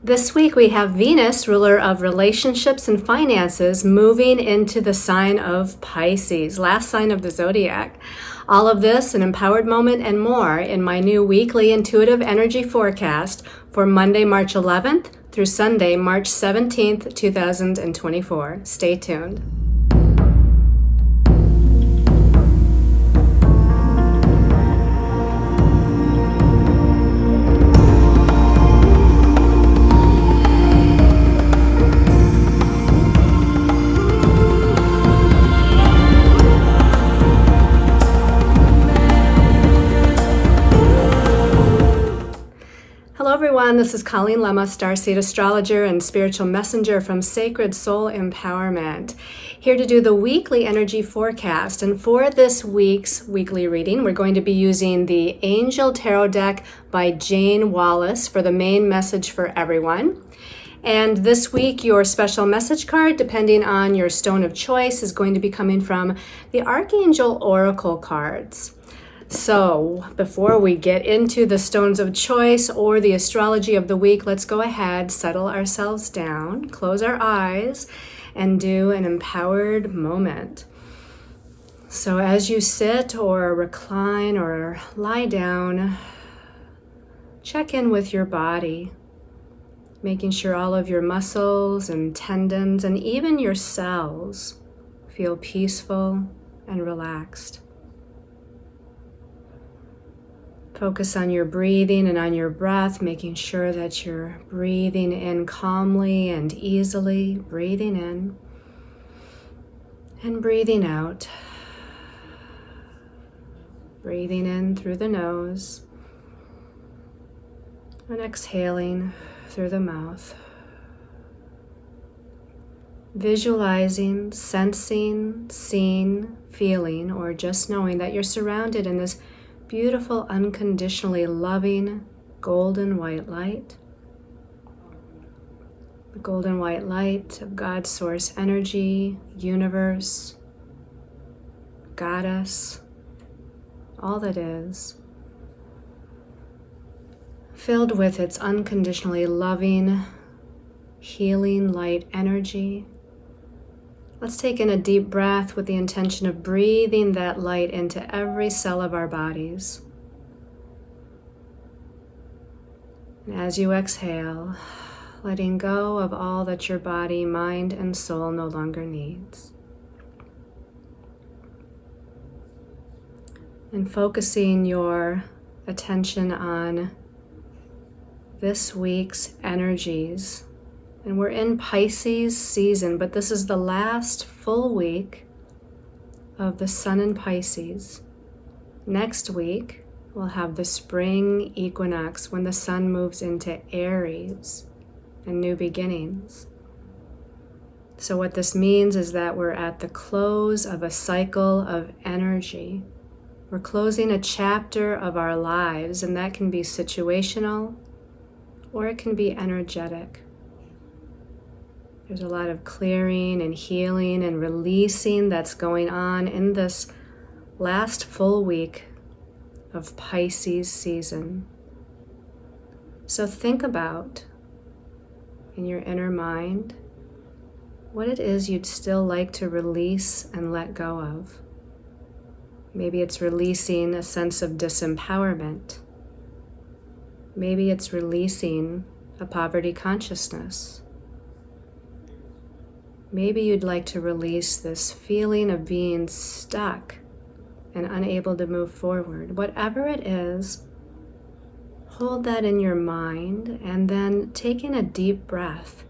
This week we have Venus, ruler of relationships and finances, moving into the sign of Pisces, last sign of the zodiac. All of this, an empowered moment and more in my new weekly intuitive energy forecast for Monday, March 11th through Sunday, March 17th, 2024. Stay tuned. Hello everyone, this is Colleen Lemma, starseed astrologer and spiritual messenger from Sacred Soul Empowerment, here to do the weekly energy forecast. And for this week's weekly reading, we're going to be using the Angel Tarot deck by Jane Wallace for the main message for everyone. And this week, your special message card, depending on your stone of choice, is going to be coming from the Archangel Oracle cards. So before we get into the stones of choice or the astrology of the week, let's go ahead, settle ourselves down, close our eyes, and do an empowered moment. So as you sit or recline or lie down, check in with your body, making sure all of your muscles and tendons and even your cells feel peaceful and relaxed. Focus on your breathing and on your breath, making sure that you're breathing in calmly and easily, breathing in and breathing out. Breathing in through the nose and exhaling through the mouth. Visualizing, sensing, seeing, feeling, or just knowing that you're surrounded in this beautiful, unconditionally loving golden white light. The golden white light of God's source energy, universe, goddess, all that is, filled with its unconditionally loving, healing light energy. Let's take in a deep breath with the intention of breathing that light into every cell of our bodies. And as you exhale, letting go of all that your body, mind, and soul no longer needs. And focusing your attention on this week's energies. And we're in Pisces season, but this is the last full week of the sun in Pisces. Next week, we'll have the spring equinox when the sun moves into Aries and new beginnings. So what this means is that we're at the close of a cycle of energy. We're closing a chapter of our lives, and that can be situational or it can be energetic. There's a lot of clearing and healing and releasing that's going on in this last full week of Pisces season. So think about, in your inner mind, what it is you'd still like to release and let go of. Maybe it's releasing a sense of disempowerment. Maybe it's releasing a poverty consciousness. Maybe you'd like to release this feeling of being stuck and unable to move forward. Whatever it is, hold that in your mind and then take in a deep breath.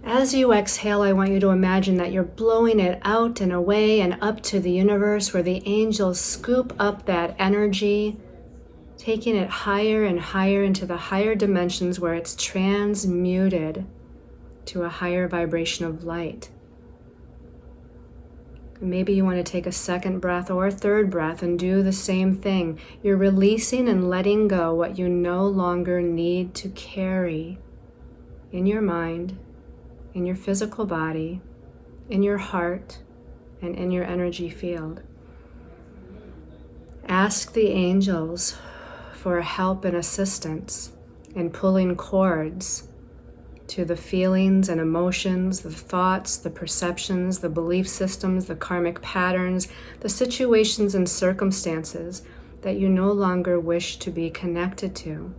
As you exhale, I want you to imagine that you're blowing it out and away and up to the universe where the angels scoop up that energy, taking it higher and higher into the higher dimensions where it's transmuted to a higher vibration of light. And maybe you want to take a second breath or a third breath and do the same thing. You're releasing and letting go what you no longer need to carry in your mind, in your physical body, in your heart, and in your energy field. Ask the angels for help and assistance. and pulling cords to the feelings and emotions, the thoughts, the perceptions, the belief systems, the karmic patterns, the situations and circumstances that you no longer wish to be connected to.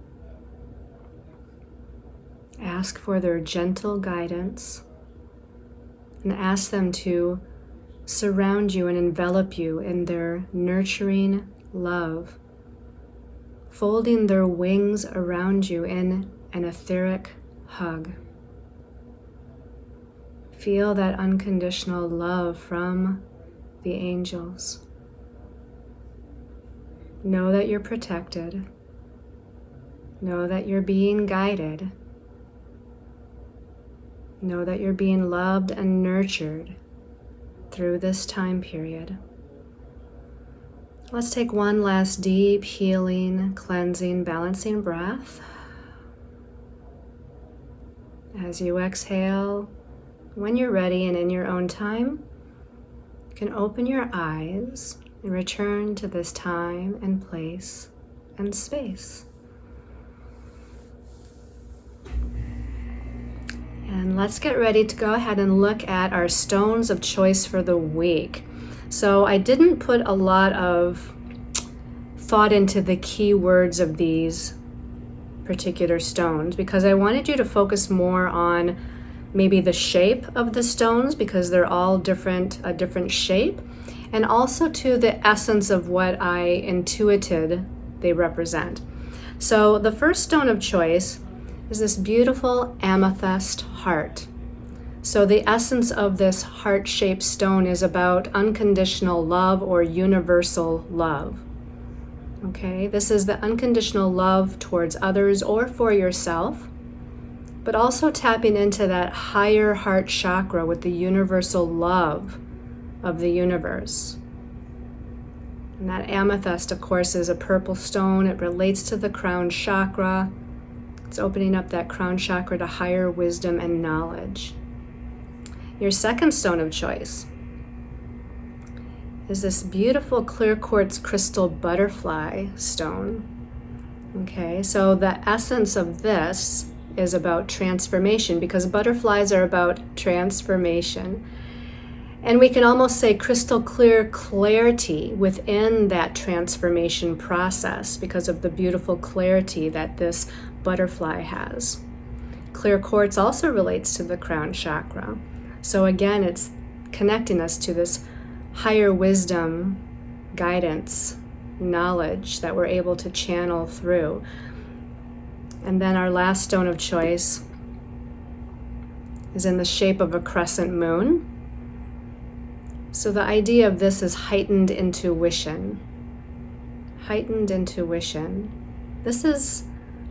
Ask for their gentle guidance and ask them to surround you and envelop you in their nurturing love, folding their wings around you in an etheric hug. Feel that unconditional love from the angels. Know that you're protected. Know that you're being guided. Know that you're being loved and nurtured through this time period. Let's take one last deep, healing, cleansing, balancing breath. As you exhale, when you're ready and in your own time, you can open your eyes and return to this time and place and space. And let's get ready to go ahead and look at our stones of choice for the week. So I didn't put a lot of thought into the key words of these particular stones because I wanted you to focus more on maybe the shape of the stones because they're all different, a different shape, and also to the essence of what I intuited they represent. So the first stone of choice is this beautiful amethyst heart. So the essence of this heart-shaped stone is about unconditional love or universal love. Okay, this is the unconditional love towards others or for yourself, but also tapping into that higher heart chakra with the universal love of the universe. And that amethyst, of course, is a purple stone. It relates to the crown chakra. It's opening up that crown chakra to higher wisdom and knowledge. Your second stone of choice is this beautiful clear quartz crystal butterfly stone. Okay, so the essence of this is about transformation because butterflies are about transformation. And we can almost say crystal clear clarity within that transformation process because of the beautiful clarity that this butterfly has. Clear quartz also relates to the crown chakra. So again, it's connecting us to this higher wisdom, guidance, knowledge that we're able to channel through. And then our last stone of choice is in the shape of a crescent moon. So the idea of this is heightened intuition. Heightened intuition. This is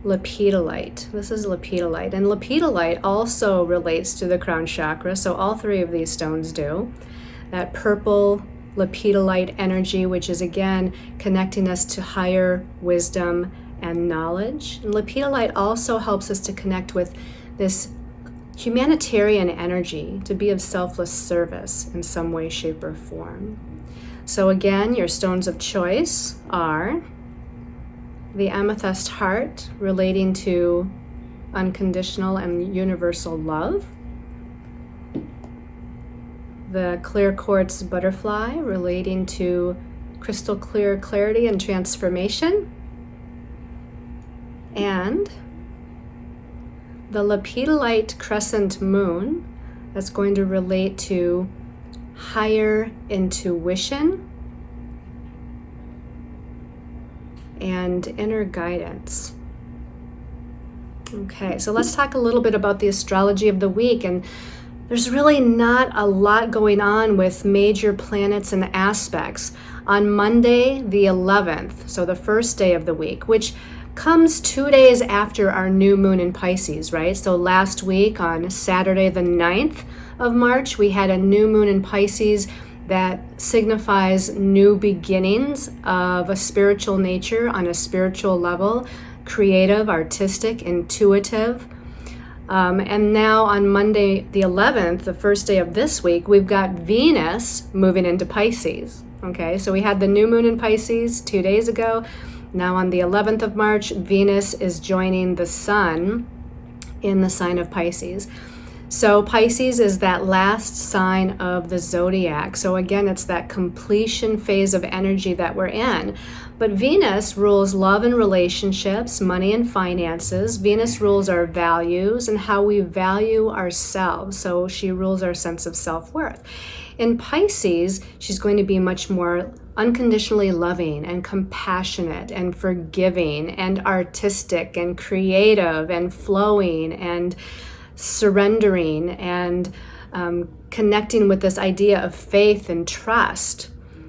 lepidolite. And lepidolite also relates to the crown chakra, so all three of these stones do. That purple lepidolite energy, which is again connecting us to higher wisdom and knowledge. And lepidolite also helps us to connect with this humanitarian energy, to be of selfless service in some way, shape, or form. So again, your stones of choice are the amethyst heart, relating to unconditional and universal love. The clear quartz butterfly, relating to crystal clear clarity and transformation. And the lepidolite crescent moon, that's going to relate to higher intuition and inner guidance. Okay, so let's talk a little bit about the astrology of the week. And there's really not a lot going on with major planets and aspects. On Monday, the 11th, so the first day of the week, which comes 2 days after our new moon in Pisces, right? So last week on Saturday, the 9th of March, we had a new moon in Pisces that signifies new beginnings of a spiritual nature on a spiritual level, creative, artistic, intuitive. And now on Monday, the 11th, the first day of this week, we've got Venus moving into Pisces. Okay, so we had the new moon in Pisces 2 days ago. Now on the 11th of March, Venus is joining the Sun in the sign of Pisces. So Pisces is that last sign of the zodiac. So again, it's that completion phase of energy that we're in. But Venus rules love and relationships, money and finances. Venus rules our values and how we value ourselves. So she rules our sense of self-worth. In Pisces, she's going to be much more unconditionally loving and compassionate and forgiving and artistic and creative and flowing and surrendering and connecting with this idea of faith and trust.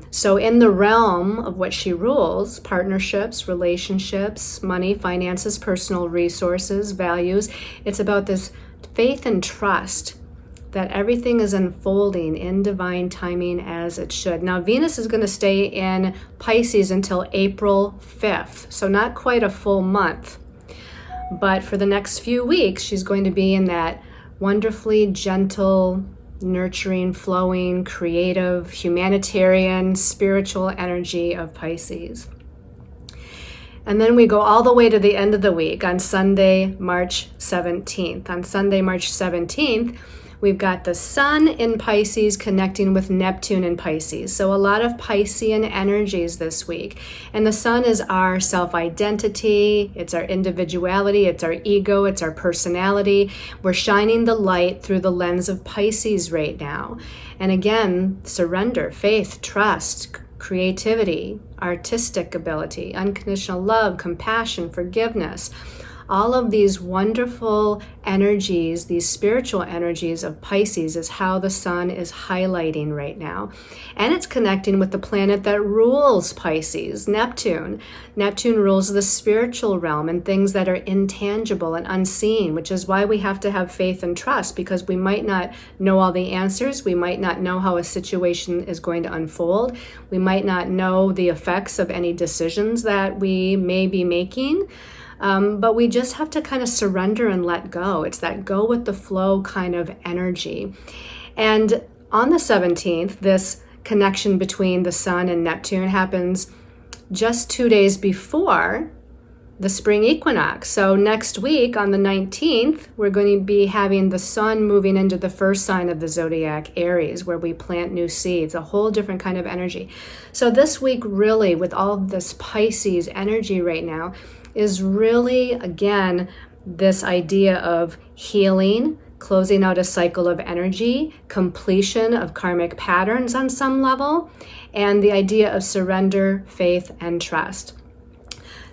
So in the realm of what she rules, partnerships, relationships, money, finances, personal resources, values, it's about this faith and trust that everything is unfolding in divine timing as it should. Now, Venus is going to stay in Pisces until April 5th, so not quite a full month. But for the next few weeks, she's going to be in that wonderfully gentle, nurturing, flowing, creative, humanitarian, spiritual energy of Pisces. And then we go all the way to the end of the week on Sunday, March 17th. On Sunday, March 17th, we've got the Sun in Pisces connecting with Neptune in Pisces. So a lot of Piscean energies this week. And the Sun is our self-identity, it's our individuality, it's our ego, it's our personality. We're shining the light through the lens of Pisces right now. And again, surrender, faith, trust, creativity, artistic ability, unconditional love, compassion, forgiveness. All of these wonderful energies, these spiritual energies of Pisces is how the Sun is highlighting right now. And it's connecting with the planet that rules Pisces, Neptune. Neptune rules the spiritual realm and things that are intangible and unseen, which is why we have to have faith and trust, because we might not know all the answers. We might not know how a situation is going to unfold. We might not know the effects of any decisions that we may be making. But we just have to kind of surrender and let go. It's that go with the flow kind of energy. And on the 17th, this connection between the Sun and Neptune happens just 2 days before the spring equinox. So next week on the 19th, we're going to be having the Sun moving into the first sign of the zodiac, Aries, where we plant new seeds, a whole different kind of energy. So this week really, with all of this Pisces energy right now, is really, again, this idea of healing, closing out a cycle of energy, completion of karmic patterns on some level, and the idea of surrender, faith, and trust.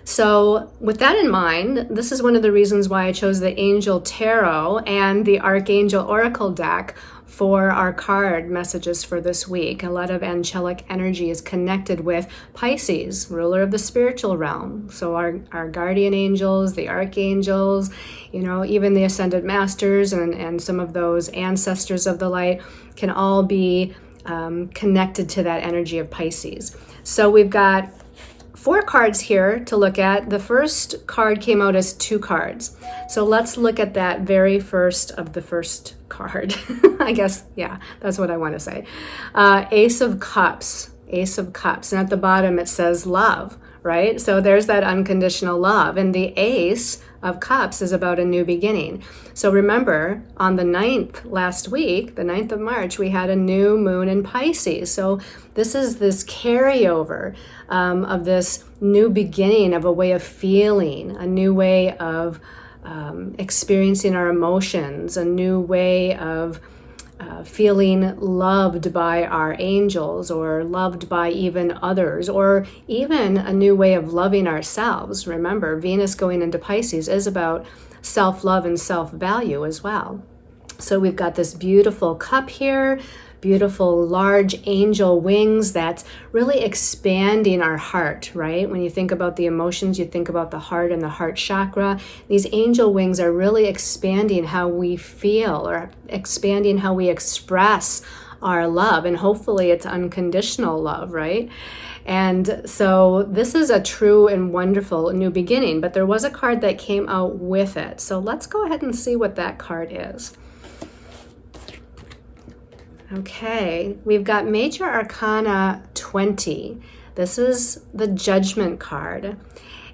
So with that in mind, this is one of the reasons why I chose the Angel Tarot and the Archangel Oracle deck for our card messages for this week. A lot of angelic energy is connected with Pisces, ruler of the spiritual realm. So our guardian angels, the archangels, even the ascended masters and some of those ancestors of the light can all be connected to that energy of Pisces. So we've got 4 cards here to look at. The first card came out as 2 cards. So let's look at that very first of the first card. I guess, yeah, that's what I want to say. Ace of Cups. Ace of Cups. And at the bottom it says love, right? So there's that unconditional love. And the Ace of Cups is about a new beginning. So remember, on the 9th last week, the 9th of March, we had a new moon in Pisces. So this is this carryover of this new beginning of a way of feeling, a new way of experiencing our emotions, a new way of feeling loved by our angels or loved by even others, or even a new way of loving ourselves. Remember, Venus going into Pisces is about self-love and self-value as well. So we've got this beautiful cup here, beautiful large angel wings that's really expanding our heart, right? When you think about the emotions, you think about the heart and the heart chakra. These angel wings are really expanding how we feel or expanding how we express our love. And hopefully it's unconditional love, right? And so this is a true and wonderful new beginning, but there was a card that came out with it. So let's go ahead and see what that card is. Okay, we've got Major Arcana 20. This is the Judgment card.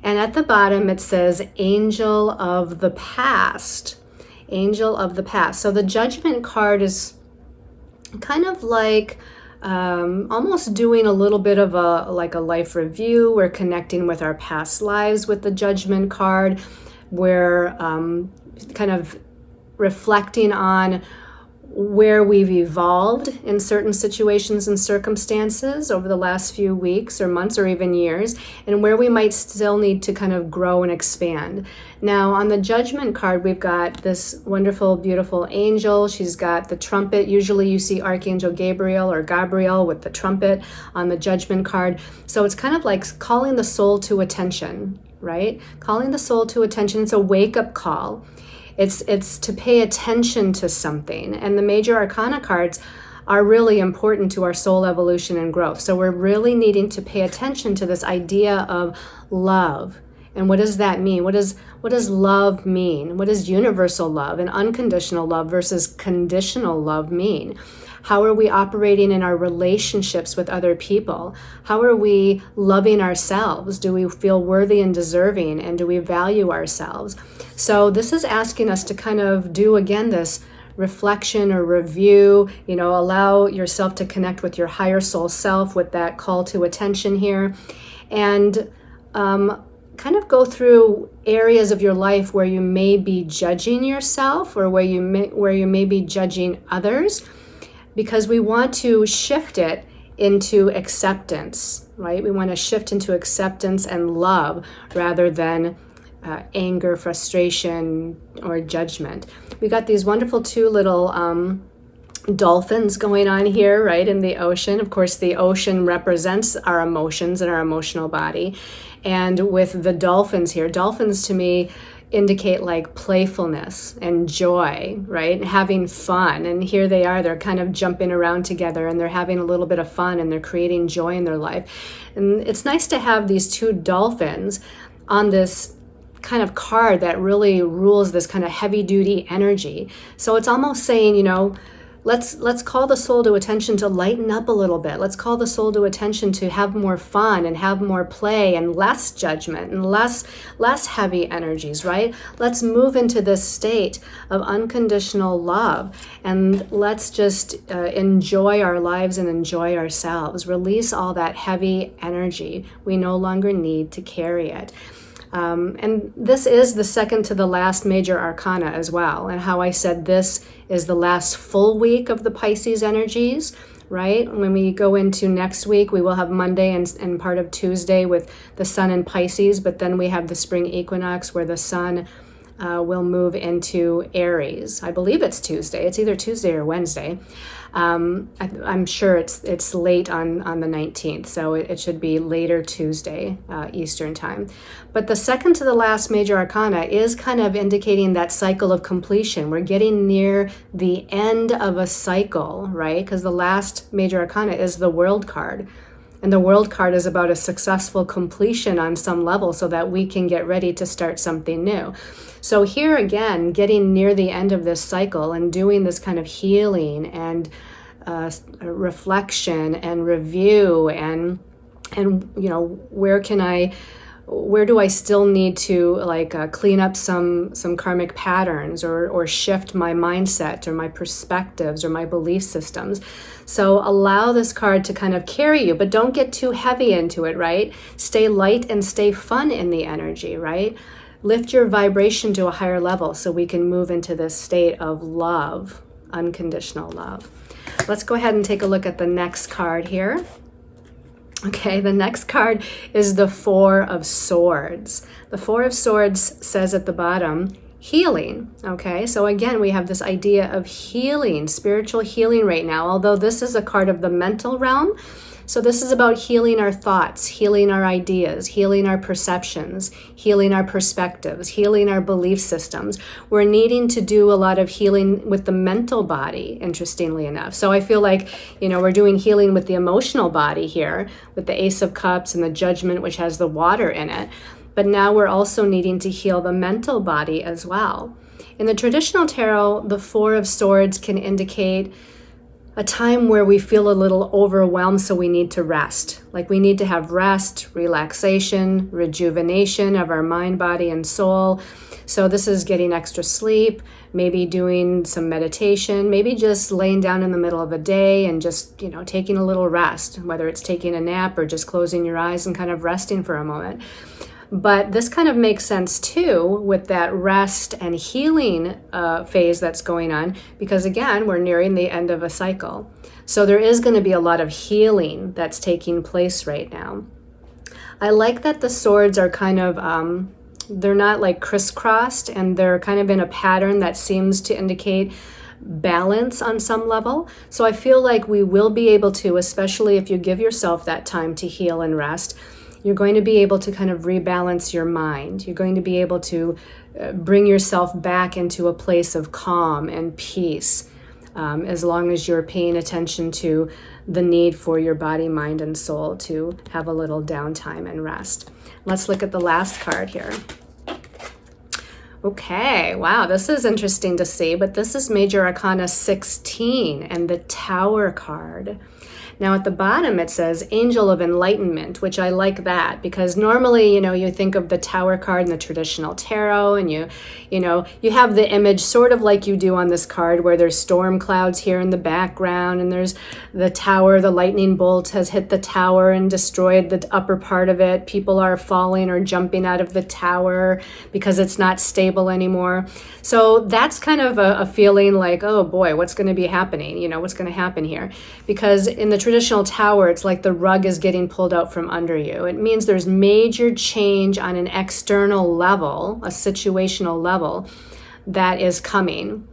And at the bottom it says Angel of the Past. Angel of the Past. So the Judgment card is kind of like almost doing a little bit of a life review. We're connecting with our past lives with the Judgment card. We're kind of reflecting on where we've evolved in certain situations and circumstances over the last few weeks or months or even years, and where we might still need to kind of grow and expand. Now, on the Judgment card, we've got this wonderful, beautiful angel. She's got the trumpet. Usually you see Archangel Gabriel or Gabriel with the trumpet on the Judgment card. So it's kind of like calling the soul to attention, right? Calling the soul to attention. It's a wake-up call. It's to pay attention to something. And the major arcana cards are really important to our soul evolution and growth. So we're really needing to pay attention to this idea of love. And what does that mean? What does love mean? What does universal love and unconditional love versus conditional love mean? How are we operating in our relationships with other people? How are we loving ourselves? Do we feel worthy and deserving? And do we value ourselves? So this is asking us to kind of do, again, this reflection or review, allow yourself to connect with your higher soul self with that call to attention here. And kind of go through areas of your life where you may be judging yourself or where you may be judging others, because we want to shift it into acceptance, right? We want to shift into acceptance and love rather than anger, frustration, or judgment. We got these wonderful two little dolphins going on here, right, in the ocean. Of course, the ocean represents our emotions and our emotional body. And with the dolphins here, dolphins to me indicate like playfulness and joy, right? And having fun. And here they are, they're kind of jumping around together and they're having a little bit of fun and they're creating joy in their life. And it's nice to have these two dolphins on this kind of card that really rules this kind of heavy duty energy. So it's almost saying, let's call the soul to attention to lighten up a little bit. Let's call the soul to attention to have more fun and have more play and less judgment and less heavy energies, right? Let's move into this state of unconditional love and let's just enjoy our lives and enjoy ourselves. Release all that heavy energy. We no longer need to carry it. And this is the second to the last major arcana as well. And how I said this is the last full week of the Pisces energies, right? When we go into next week, we will have Monday and part of Tuesday with the sun in Pisces, but then we have the spring equinox where the sun will move into Aries. I believe it's Tuesday. It's either Tuesday or Wednesday. I'm sure it's late on the 19th, so it should be later Tuesday, Eastern time. But the second to the last major arcana is kind of indicating that cycle of completion. We're getting near the end of a cycle, right? Because the last major arcana is the World card. And the World card is about a successful completion on some level so that we can get ready to start something new. So here again, getting near the end of this cycle and doing this kind of healing and reflection and review and where do I still need to clean up some karmic patterns or shift my mindset or my perspectives or my belief systems. So allow this card to kind of carry you, but don't get too heavy into it, right? Stay light and stay fun in the energy, right? Lift your vibration to a higher level so we can move into this state of love, unconditional love. Let's go ahead and take a look at the next card here. Okay, the next card is the Four of Swords. The Four of Swords says at the bottom, healing. Okay, so again, we have this idea of healing, spiritual healing right now, although this is a card of the mental realm. So this is about healing our thoughts, healing our ideas, healing our perceptions, healing our perspectives, healing our belief systems. We're needing to do a lot of healing with the mental body, interestingly enough. So I feel like, we're doing healing with the emotional body here, with the Ace of Cups and the Judgment, which has the water in it. But now we're also needing to heal the mental body as well. In the traditional tarot, the Four of Swords can indicate a time where we feel a little overwhelmed, so we need to rest. Like we need to have rest, relaxation, rejuvenation of our mind, body, and soul. So this is getting extra sleep, maybe doing some meditation, maybe just laying down in the middle of a day and just, taking a little rest, whether it's taking a nap or just closing your eyes and kind of resting for a moment. But this kind of makes sense too with that rest and healing phase that's going on, because again, we're nearing the end of a cycle. So there is going to be a lot of healing that's taking place right now. I like that the swords are kind of, they're not like crisscrossed, and they're kind of in a pattern that seems to indicate balance on some level. So I feel like we will be able to, especially if you give yourself that time to heal and rest, you're going to be able to kind of rebalance your mind. You're going to be able to bring yourself back into a place of calm and peace, as long as you're paying attention to the need for your body, mind, and soul to have a little downtime and rest. Let's look at the last card here. Okay, wow, this is interesting to see, but this is Major Arcana 16 and the Tower card. Now at the bottom it says Angel of Enlightenment, which I like that, because normally, you think of the Tower card in the traditional tarot, and you have the image sort of like you do on this card, where there's storm clouds here in the background, and there's the tower, the lightning bolt has hit the tower and destroyed the upper part of it. People are falling or jumping out of the tower because it's not stable anymore. So that's kind of a feeling like, oh boy, what's going to be happening? What's going to happen here? Because in the traditional tower, it's like the rug is getting pulled out from under you. It means there's major change on an external level, a situational level, that is coming.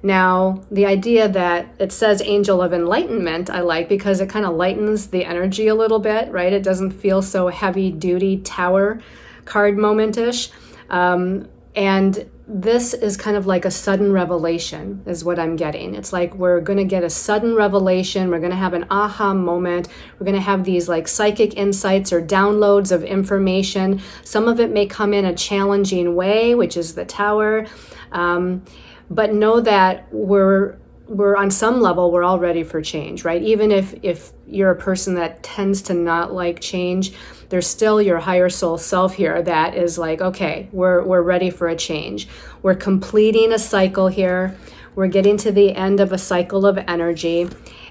Now, the idea that it says Angel of Enlightenment, I like, because it kind of lightens the energy a little bit, right? It doesn't feel so heavy-duty Tower card moment-ish. And this is kind of like a sudden revelation is what I'm getting. It's like we're going to get a sudden revelation. We're going to have an aha moment. We're going to have these like psychic insights or downloads of information. Some of it may come in a challenging way, which is the Tower. But know that we're on some level, we're all ready for change, right? Even if you're a person that tends to not like change, there's still your higher soul self here that is like, okay, we're ready for a change. We're completing a cycle here. We're getting to the end of a cycle of energy,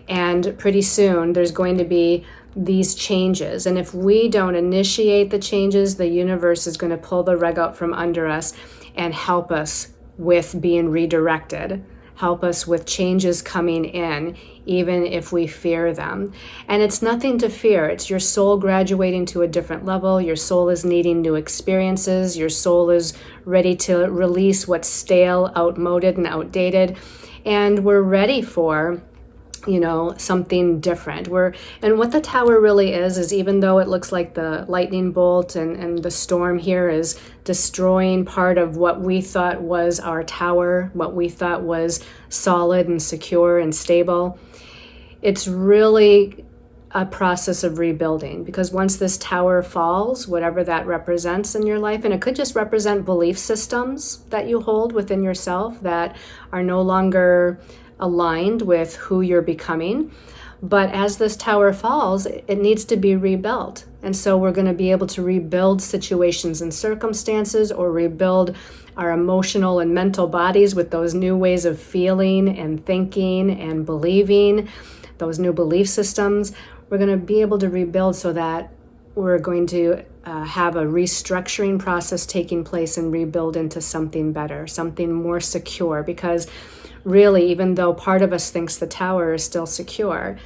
and pretty soon there's going to be these changes. And if we don't initiate the changes, the universe is going to pull the rug out from under us and help us with being redirected. Help us with changes coming in, even if we fear them. And it's nothing to fear. It's your soul graduating to a different level. Your soul is needing new experiences. Your soul is ready to release what's stale, outmoded, and outdated. And we're ready for something different. And what the Tower really is even though it looks like the lightning bolt and the storm here is destroying part of what we thought was our tower, what we thought was solid and secure and stable, it's really a process of rebuilding. Because once this tower falls, whatever that represents in your life, and it could just represent belief systems that you hold within yourself that are no longer aligned with who you're becoming. But as this tower falls, it needs to be rebuilt. And so we're going to be able to rebuild situations and circumstances, or rebuild our emotional and mental bodies with those new ways of feeling and thinking and believing, those new belief systems. We're going to be able to rebuild so that we're going to have a restructuring process taking place and rebuild into something better, something more secure. Because really, even though part of us thinks the tower is still secure,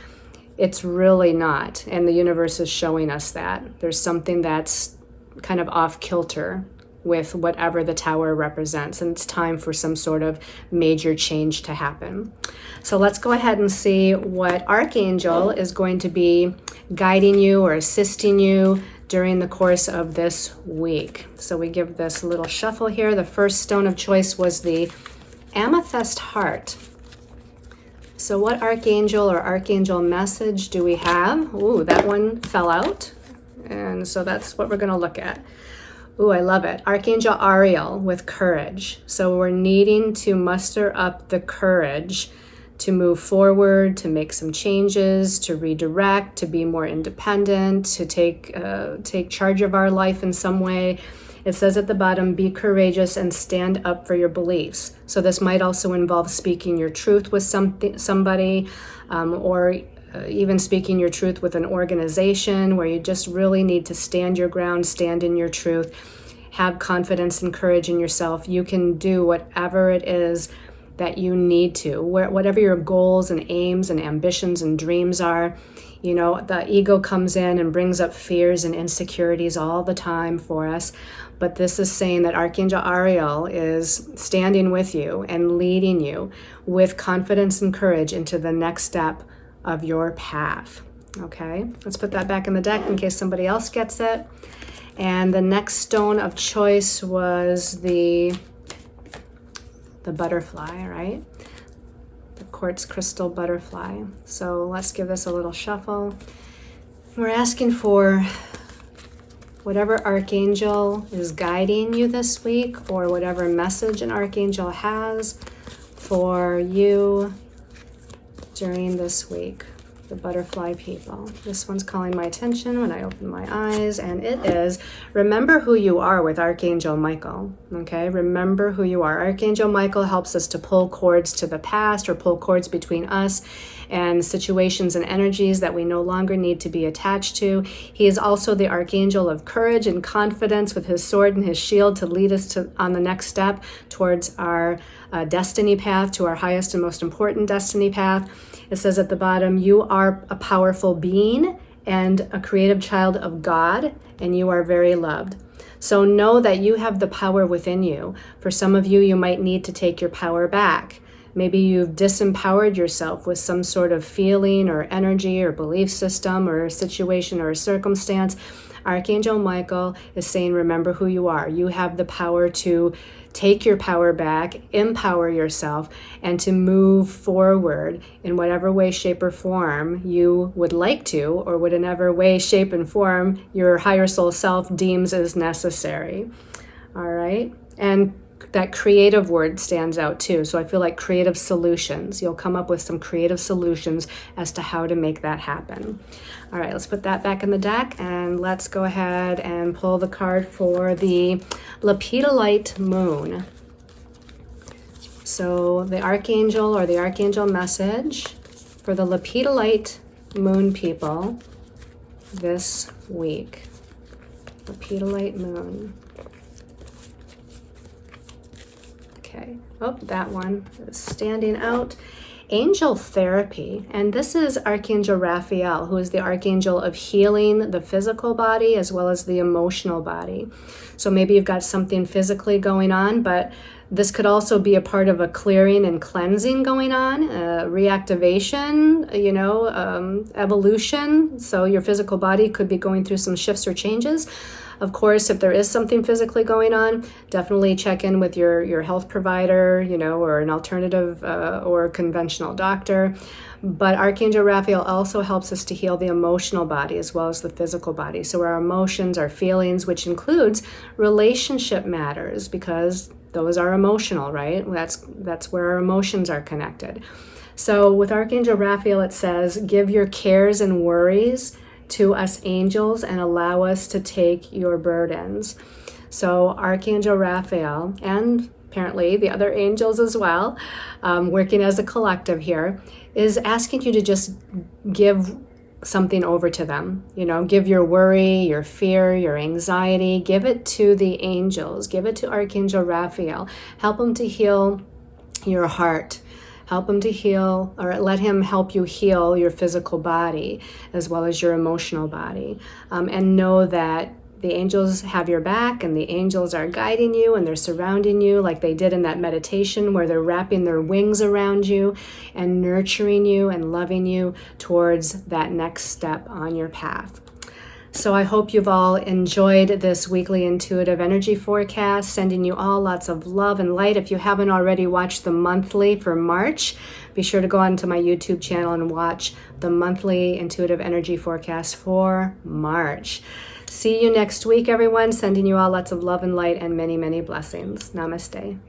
it's really not. And the universe is showing us that. There's something that's kind of off kilter with whatever the tower represents. And it's time for some sort of major change to happen. So let's go ahead and see what Archangel is going to be guiding you or assisting you during the course of this week. So we give this a little shuffle here. The first stone of choice was the Amethyst Heart. So what archangel or archangel message do we have? Ooh, that one fell out. And so that's what we're going to look at. Ooh, I love it. Archangel Ariel with courage. So we're needing to muster up the courage to move forward, to make some changes, to redirect, to be more independent, to take charge of our life in some way. It says at the bottom, be courageous and stand up for your beliefs. So this might also involve speaking your truth with somebody, or even speaking your truth with an organization where you just really need to stand your ground, stand in your truth, have confidence and courage in yourself. You can do whatever it is that you need to, whatever your goals and aims and ambitions and dreams are. You know, the ego comes in and brings up fears and insecurities all the time for us. But this is saying that Archangel Ariel is standing with you and leading you with confidence and courage into the next step of your path. Okay, let's put that back in the deck in case somebody else gets it. And the next stone of choice was the butterfly, right? The quartz crystal butterfly. So let's give this a little shuffle. We're asking for whatever archangel is guiding you this week, or whatever message an archangel has for you during this week. The butterfly people. This one's calling my attention when I open my eyes, and it is, remember who you are with Archangel Michael. Okay, remember who you are. Archangel Michael helps us to pull cords to the past, or pull cords between us and situations and energies that we no longer need to be attached to. He is also the archangel of courage and confidence, with his sword and his shield to lead us on the next step towards our destiny path, to our highest and most important destiny path. It says at the bottom, you are a powerful being and a creative child of God, and you are very loved. So know that you have the power within you. For some of you, you might need to take your power back. Maybe you've disempowered yourself with some sort of feeling or energy or belief system or a situation or a circumstance. Archangel Michael is saying, remember who you are. You have the power to take your power back, empower yourself, and to move forward in whatever way, shape, or form you would like to, or whatever way, shape, and form your higher soul self deems is necessary. All right? And that creative word stands out too. So I feel like creative solutions. You'll come up with some creative solutions as to how to make that happen. All right, let's put that back in the deck, and let's go ahead and pull the card for the Lepidolite moon. So the archangel, or the archangel message for the Lepidolite moon people this week. Lepidolite moon. Okay, oh, that one is standing out. Angel therapy, and this is Archangel Raphael, who is the archangel of healing the physical body as well as the emotional body. So maybe you've got something physically going on, but this could also be a part of a clearing and cleansing going on, reactivation, evolution. So your physical body could be going through some shifts or changes. Of course, if there is something physically going on, definitely check in with your health provider, or an alternative or conventional doctor. But Archangel Raphael also helps us to heal the emotional body as well as the physical body. So our emotions, our feelings, which includes relationship matters, because those are emotional, right? That's where our emotions are connected. So with Archangel Raphael, it says, give your cares and worries to us angels and allow us to take your burdens. So Archangel Raphael, and apparently the other angels as well, working as a collective here, is asking you to just give something over to them. Give your worry, your fear, your anxiety, give it to the angels, give it to Archangel Raphael. Help him to heal your heart. Help him to heal, or let him help you heal your physical body as well as your emotional body. And know that the angels have your back, and the angels are guiding you, and they're surrounding you like they did in that meditation, where they're wrapping their wings around you and nurturing you and loving you towards that next step on your path. So I hope you've all enjoyed this weekly intuitive energy forecast, sending you all lots of love and light. If you haven't already watched the monthly for March, be sure to go onto my YouTube channel and watch the monthly intuitive energy forecast for March. See you next week, everyone. Sending you all lots of love and light and many, many blessings. Namaste.